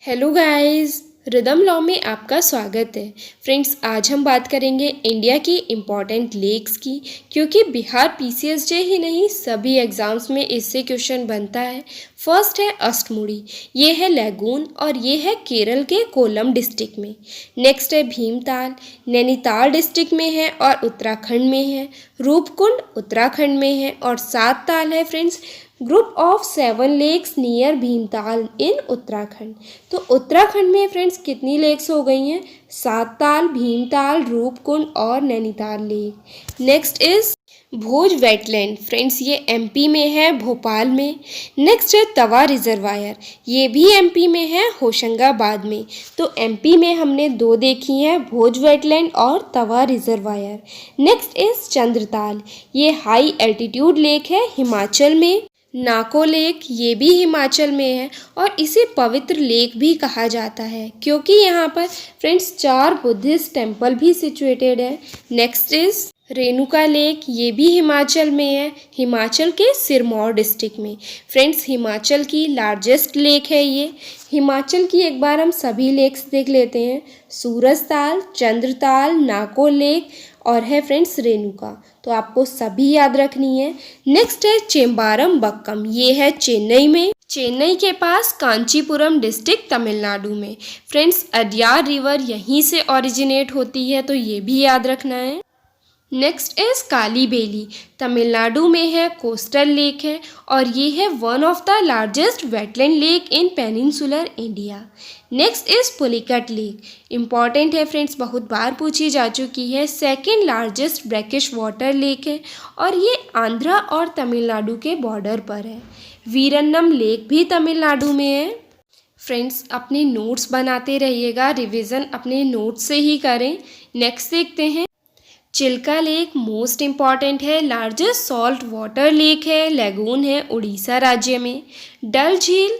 Hello guys, rhythm law में आपका स्वागत है। फ्रेंड्स, आज हम बात करेंगे इंडिया की इम्पॉर्टेंट लेक्स की, क्योंकि बिहार पीसीएसजे ही नहीं सभी एग्ज़ाम्स में इससे क्वेश्चन बनता है। फर्स्ट है अष्टमुड़ी, ये है लैगून और ये है केरल के कोल्लम डिस्ट्रिक्ट में। नेक्स्ट है भीमताल, नैनीताल डिस्ट्रिक्ट में है और उत्तराखंड में है। रूपकुंड उत्तराखंड में है और सात ताल है friends, group of 7 lakes near Bhimtal in Uttarakhand. तो उत्तराखंड में फ्रेंड्स कितनी लेक्स हो गई हैं? सात ताल, भीमताल, रूपकुंड और Nainital lake. Next is Bhoj wetland, friends ये एमपी में है, भोपाल में। नेक्स्ट है तवा रिजर्वायर, ये भी एमपी में है, होशंगाबाद में। तो एमपी में हमने दो देखी हैं, भोज वेटलैंड और तवा रिजर्वायर। नेक्स्ट इज चंद्रताल, ये हाई एल्टीट्यूड लेक है, हिमाचल में। नाको लेक, ये भी हिमाचल में है और इसे पवित्र लेक भी कहा जाता है, क्योंकि यहाँ पर फ्रेंड्स 4 बुद्धिस्ट टेम्पल भी सिचुएटेड है। नेक्स्ट इज रेणुका लेक, ये भी हिमाचल में है, हिमाचल के सिरमौर डिस्ट्रिक्ट में। फ्रेंड्स, हिमाचल की लार्जेस्ट लेक है ये। हिमाचल की एक बार हम सभी लेक्स देख लेते हैं। सूरजताल, चंद्रताल, नाको लेक और है फ्रेंड्स रेणुका। तो आपको सभी याद रखनी है। नेक्स्ट है चेम्बारम बक्कम, ये है चेन्नई में, चेन्नई के पास कांचीपुरम डिस्ट्रिक्ट तमिलनाडु में। फ्रेंड्स, अडयार रिवर यहीं से ओरिजिनेट होती है, तो ये भी याद रखना है। नेक्स्ट इज काली बेली, तमिलनाडु में है, कोस्टल लेक है और ये है one of the largest wetland lake in peninsular India. Next is Pulicat lake, important है फ्रेंड्स, बहुत बार पूछी जा चुकी है। Second largest brackish water lake है और ये आंध्रा और तमिलनाडु के बॉर्डर पर है। वीरन्नम लेक भी तमिलनाडु में है। फ्रेंड्स, अपने नोट्स बनाते रहिएगा, रिवीजन अपने नोट्स से ही करें। नेक्स्ट देखते हैं चिल्का लेक, मोस्ट इम्पॉर्टेंट है, लार्जेस्ट सॉल्ट वाटर लेक है, लैगून है, उड़ीसा राज्य में। डल झील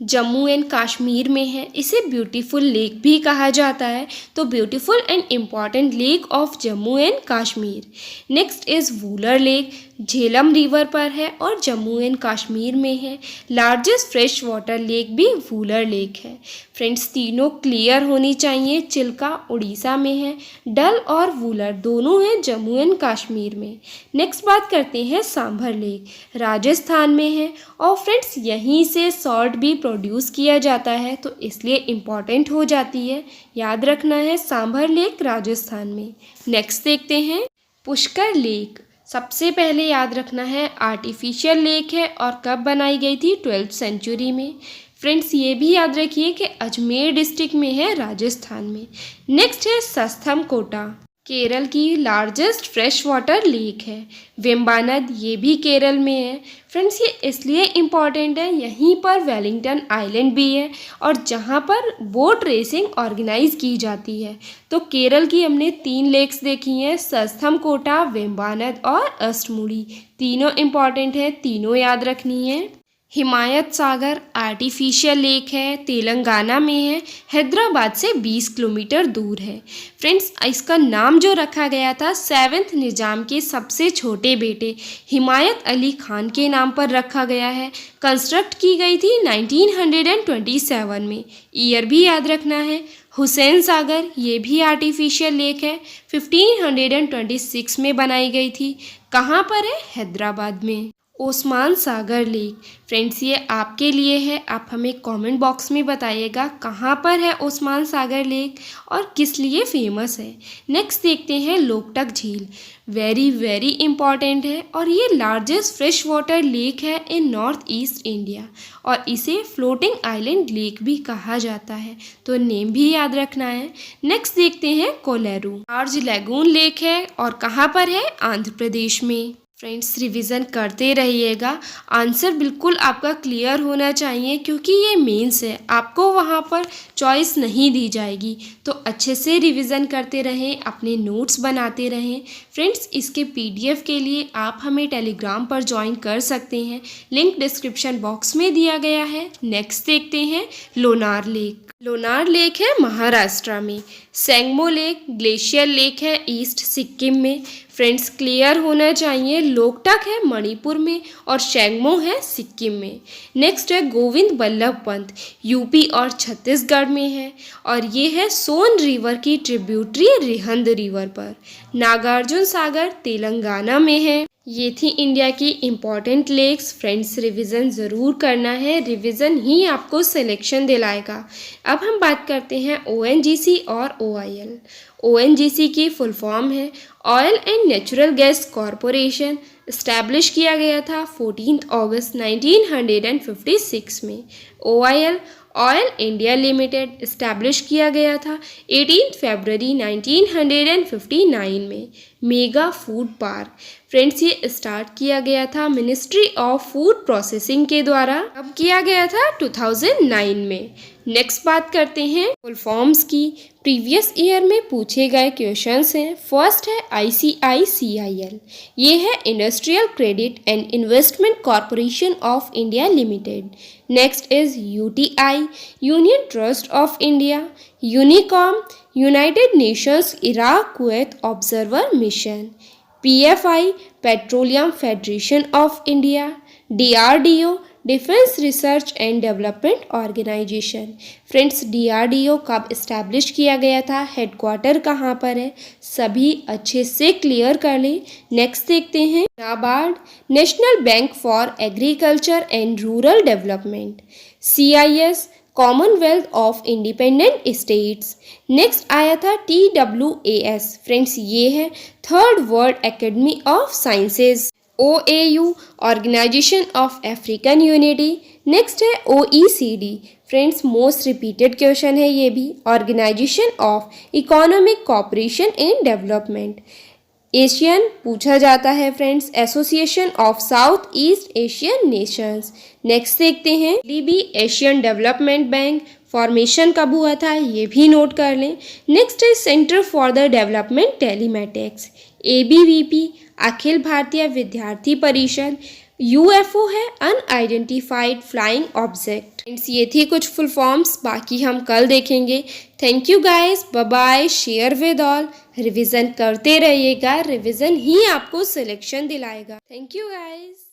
जम्मू एंड कश्मीर में है, इसे ब्यूटीफुल लेक भी कहा जाता है, तो beautiful and important lake of Jammu and Kashmir. Next is Wular lake, Jhelum river पर है और जम्मू एंड कश्मीर में है। लार्जेस्ट फ्रेश वाटर लेक भी वूलर लेक है। फ्रेंड्स, तीनों क्लियर होनी चाहिए। चिल्का उड़ीसा में है, डल और वूलर दोनों हैं जम्मू एंड कश्मीर में। नेक्स्ट बात करते हैं सांभर लेक, राजस्थान में है और फ्रेंड्स यहीं से सॉल्ट भी प्रोड्यूस किया जाता है, तो इसलिए इम्पॉर्टेंट हो जाती है, याद रखना है सांभर लेक राजस्थान में। नेक्स्ट देखते हैं पुष्कर लेक, सबसे पहले याद रखना है आर्टिफिशियल लेक है और कब बनाई गई थी? 12th सेंचुरी में। फ्रेंड्स, ये भी याद रखिए कि अजमेर डिस्ट्रिक्ट में है, राजस्थान में। नेक्स्ट है सस्थम कोटा, केरल की लार्जेस्ट फ्रेश वाटर लेक है। वेम्बानद, ये भी केरल में है। फ्रेंड्स, ये इसलिए इम्पॉर्टेंट है, यहीं पर वेलिंगटन आइलैंड भी है और जहाँ पर बोट रेसिंग ऑर्गेनाइज की जाती है। तो केरल की हमने 3 लेक्स देखी हैं, सस्थम कोटा, वेम्बानद और अष्टमुड़ी। तीनों इम्पॉर्टेंट है, तीनों याद रखनी है। हिमायत सागर आर्टिफिशियल लेक है, तेलंगाना में है, हैदराबाद से 20 किलोमीटर दूर है। फ्रेंड्स, इसका नाम जो रखा गया था 7th निज़ाम के सबसे छोटे बेटे हिमायत अली खान के नाम पर रखा गया है। कंस्ट्रक्ट की गई थी 1927 में। ईयर भी याद रखना है। हुसैन सागर, ये भी आर्टिफिशियल लेक है, 1526 में बनाई गई थी। कहाँ पर है? हैदराबाद में। ओस्मान सागर लेक, फ्रेंड्स ये आपके लिए है, आप हमें कमेंट बॉक्स में बताइएगा कहाँ पर है ओस्मान सागर लेक और किस लिए फेमस है। नेक्स्ट देखते हैं लोकटक झील, वेरी वेरी इम्पॉर्टेंट है और ये लार्जेस्ट फ्रेश वाटर लेक है इन नॉर्थ ईस्ट इंडिया और इसे फ्लोटिंग आइलैंड लेक भी कहा जाता है, तो नेम भी याद रखना है। नेक्स्ट देखते हैं कोलेरू, लार्ज लैगून लेक है और कहाँ पर है? आंध्र प्रदेश में। फ्रेंड्स, रिवीजन करते रहिएगा, आंसर बिल्कुल आपका क्लियर होना चाहिए, क्योंकि ये मेंस है, आपको वहाँ पर चॉइस नहीं दी जाएगी। तो अच्छे से रिवीजन करते रहें, अपने नोट्स बनाते रहें। फ्रेंड्स, इसके पीडीएफ के लिए आप हमें टेलीग्राम पर ज्वाइन कर सकते हैं, लिंक डिस्क्रिप्शन बॉक्स में दिया गया है। नेक्स्ट देखते हैं लोनार लेक, लोनार लेक है महाराष्ट्र में। सेंगमो लेक ग्लेशियर लेक है ईस्ट सिक्किम में। फ्रेंड्स क्लियर होना चाहिए, लोकटक है मणिपुर में और शेंगमो है सिक्किम में। नेक्स्ट है गोविंद बल्लभ पंत, यूपी और छत्तीसगढ़ में है और ये है सोन रिवर की ट्रिब्यूटरी रिहंद रिवर पर। नागार्जुन सागर तेलंगाना में है। ये थी इंडिया की इम्पॉर्टेंट लेक्स। फ्रेंड्स रिवीजन ज़रूर करना है, रिवीजन ही आपको सिलेक्शन दिलाएगा। अब हम बात करते हैं ONGC और OIL। ONGC की फुल फॉर्म है oil and natural gas corporation. Establish किया गया था 14 अगस्त 1956 में। OIL oil India limited establish किया गया था 18 फरवरी 1959 में। मेगा फूड पार्क फ्रेंड्स ये स्टार्ट किया गया था मिनिस्ट्री ऑफ फूड प्रोसेसिंग के द्वारा। अब किया गया था 2009 में। नेक्स्ट बात करते हैं फुल फॉर्म्स की। प्रीवियस ईयर में पूछे गए क्वेश्चंस हैं। फर्स्ट है ICICIL, ये है industrial credit and investment corporation of India limited. Next is UTI, union trust of India. UNIKOM, united nations Iraq Kuwait observer mission. PFI, petroleum federation of India. DRDO, defence research and development organisation. Friends DRDO कब establish किया गया था, headquarter कहाँ पर है, सभी अच्छे से क्लियर कर लें। नेक्स्ट देखते हैं NABARD, national bank for agriculture and rural development. CIS, commonwealth of independent states. Next आया था TWAS। फ्रेंड्स ये है third world academy of sciences. OAU, organisation of African unity. Next है OECD। Friends most repeated question है ये भी, organisation of economic cooperation and development. ASEAN पूछा जाता है friends, association of south east Asian nations. Next देखते हैं DB, Asian development bank. Formation कब हुआ था ये भी नोट कर लें। नेक्स्ट है centre for the development telematics. ABVP, Akhil Bharatiya विद्यार्थी परिषद। UFO है अनआइडेंटिफाइड फ्लाइंग ऑब्जेक्ट। फ्रेंड्स ये थी कुछ फुल फॉर्म्स, बाकी हम कल देखेंगे। Thank you guys, bye bye, share with all. Revision करते रहिएगा, रिवीजन ही आपको सिलेक्शन दिलाएगा। Thank you guys.